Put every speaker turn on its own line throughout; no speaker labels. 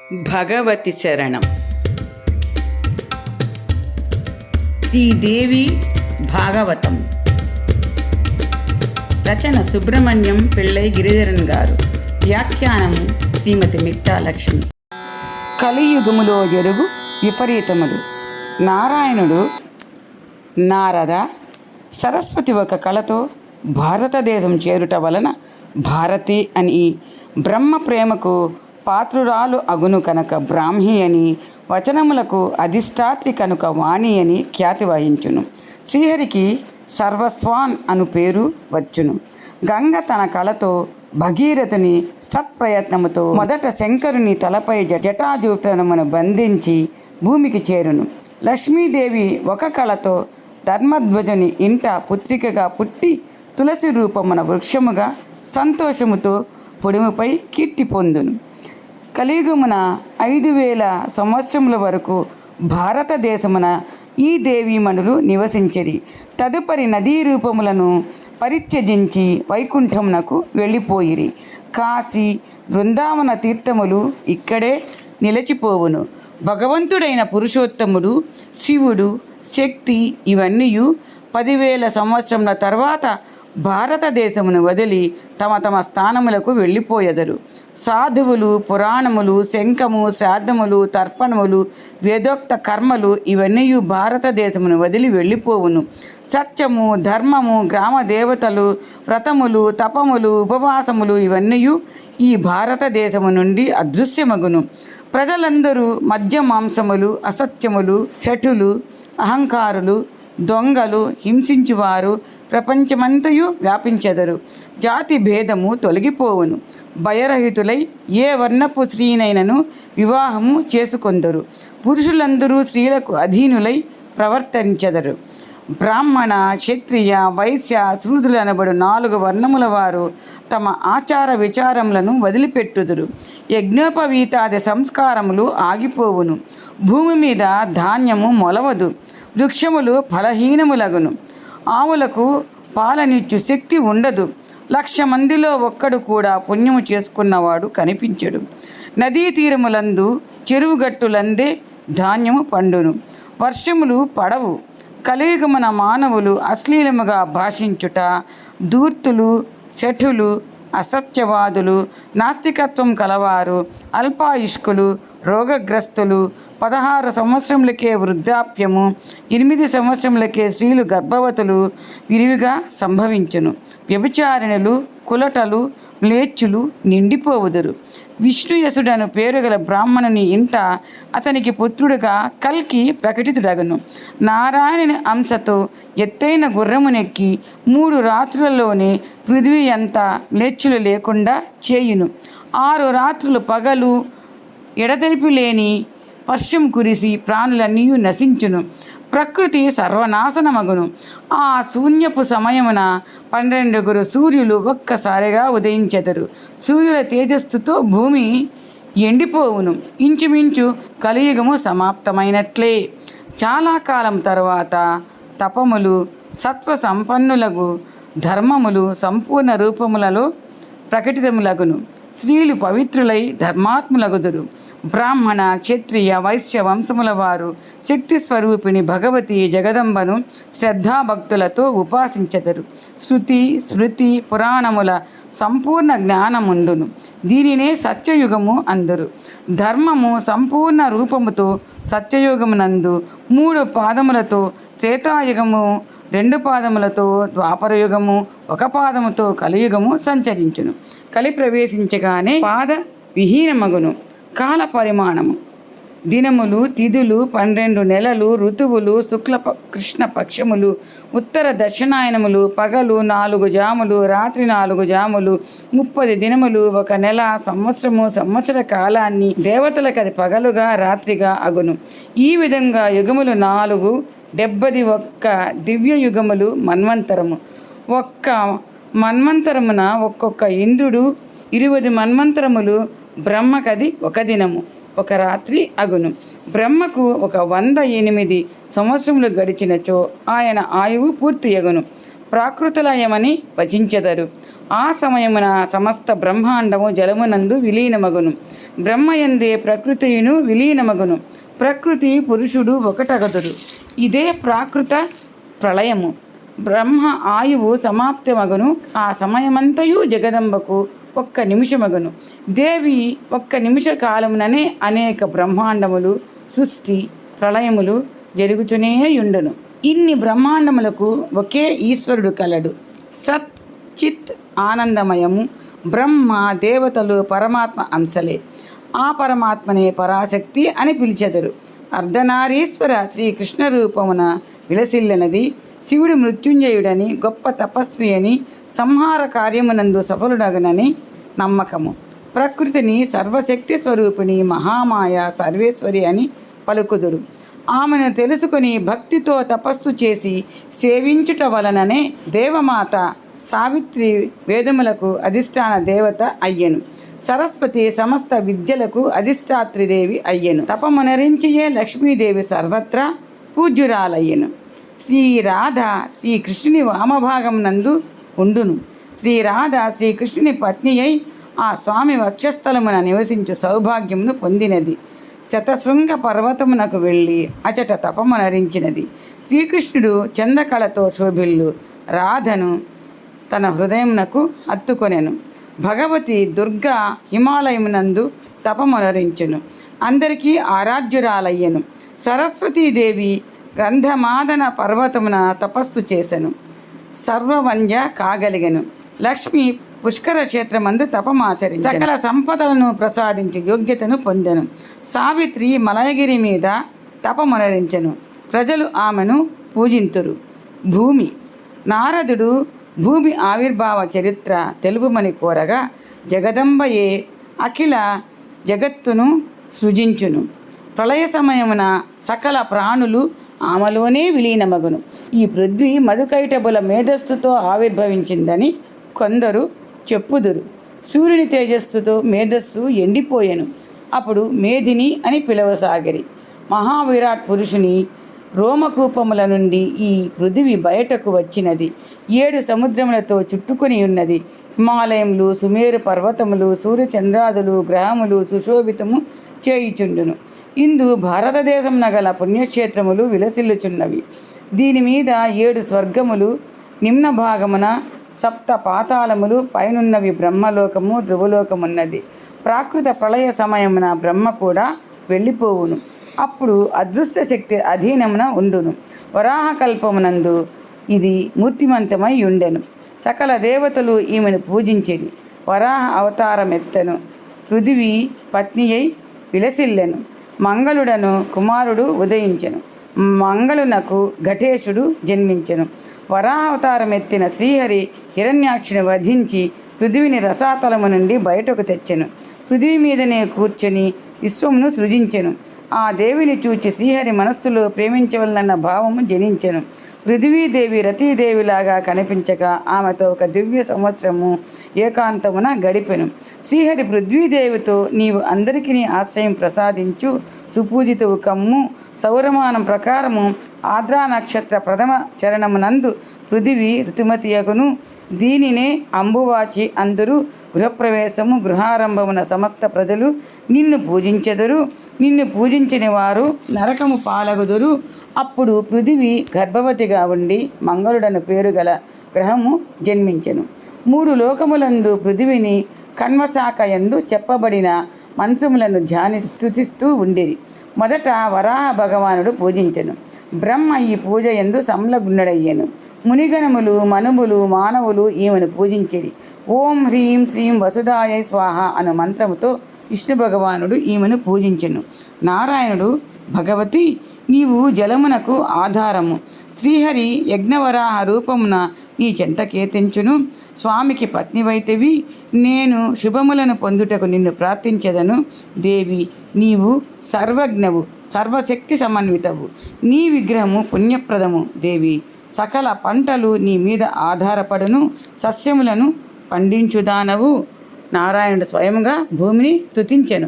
భగవతి శరణం. శ్రీదేవి భాగవతం. రచన సుబ్రహ్మణ్యం పిళ్ళై గిరిధరన్ గారు. వ్యాఖ్యానము శ్రీమతి మిట్టాలక్ష్మి. కలియుగములో జరుగు విపరీతములు. నారాయణుడు నారద సరస్వతి ఒక కళతో భారతదేశం చేరుట వలన భారతి అని, బ్రహ్మ ప్రేమకు పాత్రురాలు అగును కనుక బ్రాహ్మి అని, వచనములకు అధిష్టాత్రి కనుక వాణి అని ఖ్యాతి వహించును. శ్రీహరికి సర్వస్వాన్ అను పేరు వచ్చును. గంగ తన కళతో భగీరథుని సత్ప్రయత్నముతో మొదట శంకరుని తలపై జటాజూటమును బంధించి భూమికి చేరును. లక్ష్మీదేవి ఒక కళతో ధర్మధ్వజుని ఇంట పుత్రికగా పుట్టి తులసి రూపమున వృక్షముగా సంతోషముతో పొడిముపై కీర్తి పొందును. కలియుగమున 5000 సంవత్సరముల వరకు భారతదేశమున ఈ దేవీమణులు నివసించిరి. తదుపరి నదీ రూపములను పరిత్యజించి వైకుంఠమునకు వెళ్ళిపోయిరి. కాశీ బృందావన తీర్థములు ఇక్కడే నిలిచిపోవును. భగవంతుడైన పురుషోత్తముడు, శివుడు, శక్తి ఇవన్నీ 10,000 సంవత్సరముల తర్వాత భారతదేశమును వదిలి తమ తమ స్థానములకు వెళ్ళిపోయెదరు. సాధువులు, పురాణములు, శంఖము, శ్రాద్ధములు, తర్పణములు, వేదోక్త కర్మలు ఇవన్నీ భారతదేశమును వదిలి వెళ్ళిపోవును. సత్యము, ధర్మము, గ్రామ దేవతలు, వ్రతములు, తపములు, ఉపవాసములు ఇవన్నీ ఈ భారతదేశము నుండి అదృశ్యమగును. ప్రజలందరూ మద్య మాంసములు, అసత్యములు, శఠులు, అహంకారులు, దొంగలు, హింసించువారు ప్రపంచమంతయు వ్యాపించెదరు. జాతి భేదము తొలగిపోవును. భయరహితులై ఏ వర్ణపు స్త్రీనైనను వివాహము చేసుకొందరు. పురుషులందరూ స్త్రీలకు అధీనులై ప్రవర్తించెదరు. బ్రాహ్మణ, క్షత్రియ, వైశ్య, శూద్రులు అనబడు 4 వర్ణముల వారు తమ ఆచార విచారములను వదిలిపెట్టుదురు. యజ్ఞోపవీతాది సంస్కారములు ఆగిపోవును. భూమి మీద ధాన్యము మొలవదు. వృక్షములు ఫలహీనములగును. ఆవులకు పాలనిచ్చు శక్తి ఉండదు. 1,00,000 మందిలో ఒక్కడు కూడా పుణ్యము చేసుకున్నవాడు కనిపించడు. నదీ తీరములందు, చెరువుగట్టులందే ధాన్యము పండును. వర్షములు పడవు. కలియుగమున మానవులు అశ్లీలముగా భాషించుట, ధూర్తులు, శఠులు, అసత్యవాదులు, నాస్తికత్వం కలవారు, అల్పాయుష్కులు, రోగగ్రస్తులు, 16 సంవత్సరములకే వృద్ధాప్యము, 8 సంవత్సరములకే స్త్రీలు గర్భవతులు విరివిగా సంభవించును. వ్యభిచారిణులు, కులటలు, మ్లేచ్చులు నిండిపోవుదురు. విష్ణుయసుడను పేరుగల బ్రాహ్మణుని ఇంట అతనికి పుత్రుడుగా కల్కి ప్రకటితుడగును. నారాయణుని అంశతో ఎత్తైన గుర్రమునెక్కి 3 రాత్రులలోనే పృథ్వీ అంతా మ్లేచ్చులు లేకుండా చేయును. 6 రాత్రులు పగలు ఎడతెరిపి లేని వర్షం కురిసి ప్రాణులన్నీ నశించును. ప్రకృతి సర్వనాశనమగును. ఆ శూన్యపు సమయమున 12 సూర్యులు ఒక్కసారిగా ఉదయించెదరు. సూర్యుల తేజస్సుతో భూమి ఎండిపోవును. ఇంచుమించు కలియుగము సమాప్తమైనట్లే. చాలా కాలం తర్వాత తపములు సత్వ సంపన్నులకు ధర్మములు సంపూర్ణ రూపములలో ప్రకటితములగును. స్త్రీలు పవిత్రులై ధర్మాత్ములగుదురు. బ్రాహ్మణ, క్షత్రియ, వైశ్య వంశముల వారు శక్తి స్వరూపిణి భగవతి జగదంబను శ్రద్ధాభక్తులతో ఉపాసించెదరు. శృతి, స్మృతి, పురాణముల సంపూర్ణ జ్ఞానముండును. దీనినే సత్యయుగము అందరు. ధర్మము సంపూర్ణ రూపముతో సత్యయుగమునందు 3 పాదములతో, త్రేతాయుగము 2 పాదములతో, ద్వాపరయుగము 1 పాదముతో కలియుగము సంచరించును. కలి ప్రవేశించగానే పాద విహీనమగును. కాల పరిమాణము దినములు, తిథులు, 12 నెలలు, ఋతువులు, శుక్ల కృష్ణ పక్షములు, ఉత్తర దక్షిణాయనములు, పగలు 4 జాములు, రాత్రి 4 జాములు, 30 దినములు, 1 నెల, సంవత్సరము, సంవత్సర కాలాన్ని దేవతలకు అది పగలుగా రాత్రిగా అగును. ఈ విధంగా యుగములు 4, 71 దివ్య యుగములు మన్వంతరము. ఒక్క మన్వంతరమున ఒక్కొక్క ఇంద్రుడు 20 మన్వంతరములు. బ్రహ్మకది 1 దినము, 1 రాత్రి అగును. బ్రహ్మకు 108 సంవత్సరములు గడిచినచో ఆయన ఆయువు పూర్తి అగును. ప్రాకృతలయమని వచించెదరు. ఆ సమయమున సమస్త బ్రహ్మాండము జలమునందు విలీనమగును. బ్రహ్మయందే ప్రకృతియును విలీనమగును. ప్రకృతి పురుషుడు ఒకటగదురు. ఇదే ప్రాకృత ప్రళయము. బ్రహ్మ ఆయువు సమాప్తమగును. ఆ సమయమంతయు జగదంబకు ఒక్క నిమిషమగును. దేవి ఒక్క నిమిష కాలముననే అనేక బ్రహ్మాండములు సృష్టి ప్రళయములు జరుగుతూనేయుండును. ఇన్ని బ్రహ్మాండములకు ఒకే ఈశ్వరుడు కలడు. సత్ చిత్ ఆనందమయము. బ్రహ్మ దేవతలు పరమాత్మ అంశలే. ఆ పరమాత్మనే పరాశక్తి అని పిలిచెదరు. అర్ధనారీశ్వర శ్రీకృష్ణ రూపమున విలసిల్లనది. శివుడు మృత్యుంజయుడని, గొప్ప తపస్వి అని, సంహార కార్యమునందు సఫలుడగనని నమ్మకము. ప్రకృతిని సర్వశక్తి స్వరూపిణి, మహామాయ, సర్వేశ్వరి అని పలుకుదురు. ఆమెను తెలుసుకుని భక్తితో తపస్సు చేసి సేవించుట వలననే దేవమాత సావిత్రి వేదములకు అధిష్టాన దేవత అయ్యెను. సరస్వతి సమస్త విద్యలకు అధిష్టాత్రిదేవి అయ్యెను. తపమునరించియే లక్ష్మీదేవి సర్వత్రా పూజ్యురాలయ్యెను. శ్రీరాధ శ్రీకృష్ణుని వామభాగం నందు ఉండును. శ్రీరాధ శ్రీకృష్ణుని పత్ని అయి ఆ స్వామి వక్షస్థలమున నివసించు సౌభాగ్యమును పొందినది. శతశృంగ పర్వతమునకు వెళ్ళి అచట తపమునరించినది. శ్రీకృష్ణుడు చంద్రకళతో శోభిల్లు రాధను తన హృదయమునకు హత్తుకొనెను. భగవతి దుర్గా హిమాలయమునందు తపమునరించెను. అందరికీ ఆరాధ్యురాలయ్యెను. సరస్వతీదేవి గంధమాదన పర్వతమున తపస్సు చేసెను. సర్వవంజ కాగలిగెను. లక్ష్మి పుష్కర క్షేత్రమందు తపమాచరించెను. సకల సంపదలను ప్రసాదించి యోగ్యతను పొందెను. సావిత్రి మలయగిరి మీద తపమునరించెను. ప్రజలు ఆమెను పూజింతురు. భూమి. నారదుడు భూమి ఆవిర్భావ చరిత్ర తెలుపుమని కోరగా జగదంబయే అఖిల జగత్తును సృజించును. ప్రళయ సమయమున సకల ప్రాణులు ఆమెలోనే విలీనమగును. ఈ పృథ్వీ మధుకైటబుల మేధస్సుతో ఆవిర్భవించిందని కొందరు చెప్పుదురు. సూర్యుని తేజస్సుతో మేధస్సు ఎండిపోయెను. అప్పుడు మేధిని అని పిలవసాగిరి. మహావిరాట్ పురుషుని రోమకూపముల నుండి ఈ పృథివి బయటకు వచ్చినది. 7 సముద్రములతో చుట్టుకొని ఉన్నది. హిమాలయములు, సుమేరు పర్వతములు, సూర్యచంద్రాదులు, గ్రహములు సుశోభితము చేయుచుండును. ఇందు భారతదేశమున గల పుణ్యక్షేత్రములు విలసిల్లుచున్నవి. దీని మీద 7 స్వర్గములు, నిమ్న భాగమున 7 పాతాళములు, పైనున్నవి బ్రహ్మలోకము, ధ్రువలోకమున్నది. ప్రాకృత ప్రళయ సమయమున బ్రహ్మ కూడా వెళ్ళిపోవును. అప్పుడు అదృశ్య శక్తి అధీనమున ఉండును. వరాహకల్పమునందు ఇది మూర్తిమంతమై ఉండెను. సకల దేవతలు ఈమెను పూజించిరి. వరాహ అవతారమెత్తెను. పృథివీ పత్ని అయి విలసిల్లెను. మంగళుడను కుమారుడు ఉదయించెను. మంగళునకు ఘటేశుడు జన్మించెను. వరాహావతారమెత్తిన శ్రీహరి హిరణ్యాక్షుని వధించి పృథివిని రసాతలము నుండి బయటకు తెచ్చెను. పృథివీ మీదనే కూర్చొని విశ్వమును సృజించెను. ఆ దేవిని చూచి శ్రీహరి మనస్సులో ప్రేమించవలనన్న భావము జనించెను. పృథివీదేవి రతీదేవిలాగా కనిపించగా ఆమెతో ఒక దివ్య సంవత్సరము ఏకాంతమున గడిపెను. శ్రీహరి పృథ్వీదేవితో నీవు అందరికీ ఆశ్రయం ప్రసాదించు, సుపూజితవు కమ్ము. సౌరమానం ప్రకారము ఆద్రా నక్షత్ర ప్రథమ చరణమునందు పృథివీ ఋతుమతియగును. దీనినే అంబువాచి అందరూ. గృహప్రవేశము గృహారంభమున సమస్త ప్రజలు నిన్ను పూజించెదరు. నిన్ను పూజించిన వారు నరకము పాలగుదురు. అప్పుడు పృథివీ గర్భవతిగా ఉండి మంగళుడను పేరు గల గ్రహము జన్మించెను. 3 లోకములందు పృథివిని కన్వశాఖయందు చెప్పబడిన మంత్రములను స్తుతిస్తూ ఉండిరి. మొదట వరాహ భగవానుడు పూజించెను. బ్రహ్మ ఈ పూజ యందు సంలగ్నుడయ్యెను. మునిగణములు, మనువులు, మానవులు ఈమెను పూజించిరి. ఓం హ్రీం శ్రీం వసుధాయ స్వాహ అను మంత్రముతో విష్ణు భగవానుడు ఈమెను పూజించెను. నారాయణుడు భగవతి నీవు జలమునకు ఆధారము. శ్రీహరి యజ్ఞవరాహ రూపమున నీ చెంతకేతించును. స్వామికి పత్నివైతివి. నేను శుభములను పొందుటకు నిన్ను ప్రార్థించెదను. దేవి నీవు సర్వజ్ఞవు, సర్వశక్తి సమన్వితవు. నీ విగ్రహము పుణ్యప్రదము. దేవి సకల పంటలు నీ మీద ఆధారపడును. సస్యములను పండించుదానవు. నారాయణుడు స్వయముగా భూమిని స్తుతించెను.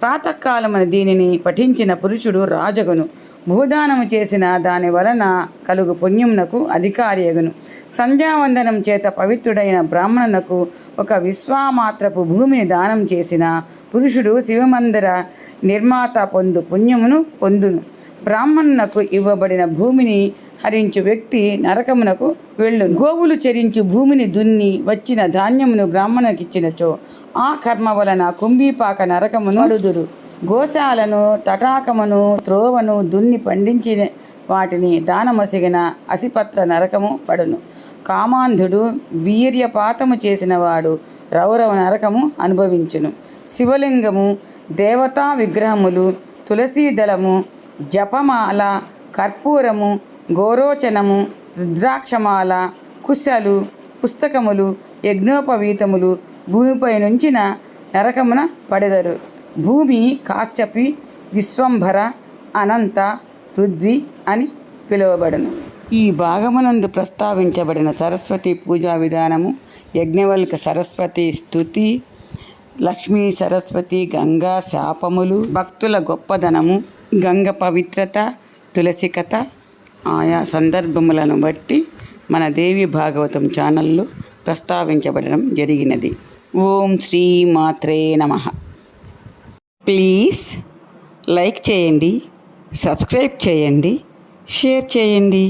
ప్రాతకాలమున దీనిని పఠించిన పురుషుడు రాజగును. భూదానము చేసిన దాని వలన కలుగు పుణ్యమునకు అధికారి అగును. సంధ్యావందనం చేత పవిత్రుడైన బ్రాహ్మణునకు ఒక విశ్వామాత్రపు భూమిని దానం చేసిన పురుషుడు శివమందిర నిర్మాత పొందు పుణ్యమును పొందును. బ్రాహ్మణునకు ఇవ్వబడిన భూమిని హరించు వ్యక్తి నరకమునకు వెళ్ళును. గోవులు చెరించు భూమిని దున్ని వచ్చిన ధాన్యమును బ్రాహ్మణునికిచ్చినచో ఆ కర్మ వలన కుంభీపాక నరకమును అడుదురు. గోశాలను తటాకమును త్రోవను దున్ని పండించిన వాటిని దానమసిగిన అసిపత్ర నరకము పడును. కామాంధుడు వీర్యపాతము చేసినవాడు రౌరవ నరకము అనుభవించును. శివలింగము, దేవతా విగ్రహములు, తులసీ దళము, జపమాల, కర్పూరము, గోరోచనము, రుద్రాక్షమాల, కుశలు, పుస్తకములు, యజ్ఞోపవీతములు భూమిపై నుంచిన నరకమున పడెదరు. భూమి కాశ్యపి, విశ్వంభర, అనంత, పృథ్వీ అని పిలువబడును. ఈ భాగమునందు ప్రస్తావించబడిన సరస్వతి పూజా విధానము యజ్ఞవల్క సరస్వతి స్తుతి, లక్ష్మీ సరస్వతి గంగా శాపములు, భక్తుల గొప్పదనము, గంగ పవిత్రత, తులసి కథ ఆయా సందర్భములను బట్టి మన దేవి భాగవతం ఛానల్లో ప్రస్తావించబడడం జరిగినది. ఓం శ్రీ మాత్రే నమః. ప్లీజ్ లైక్ చేయండి, సబ్స్క్రైబ్ చేయండి, షేర్ చేయండి.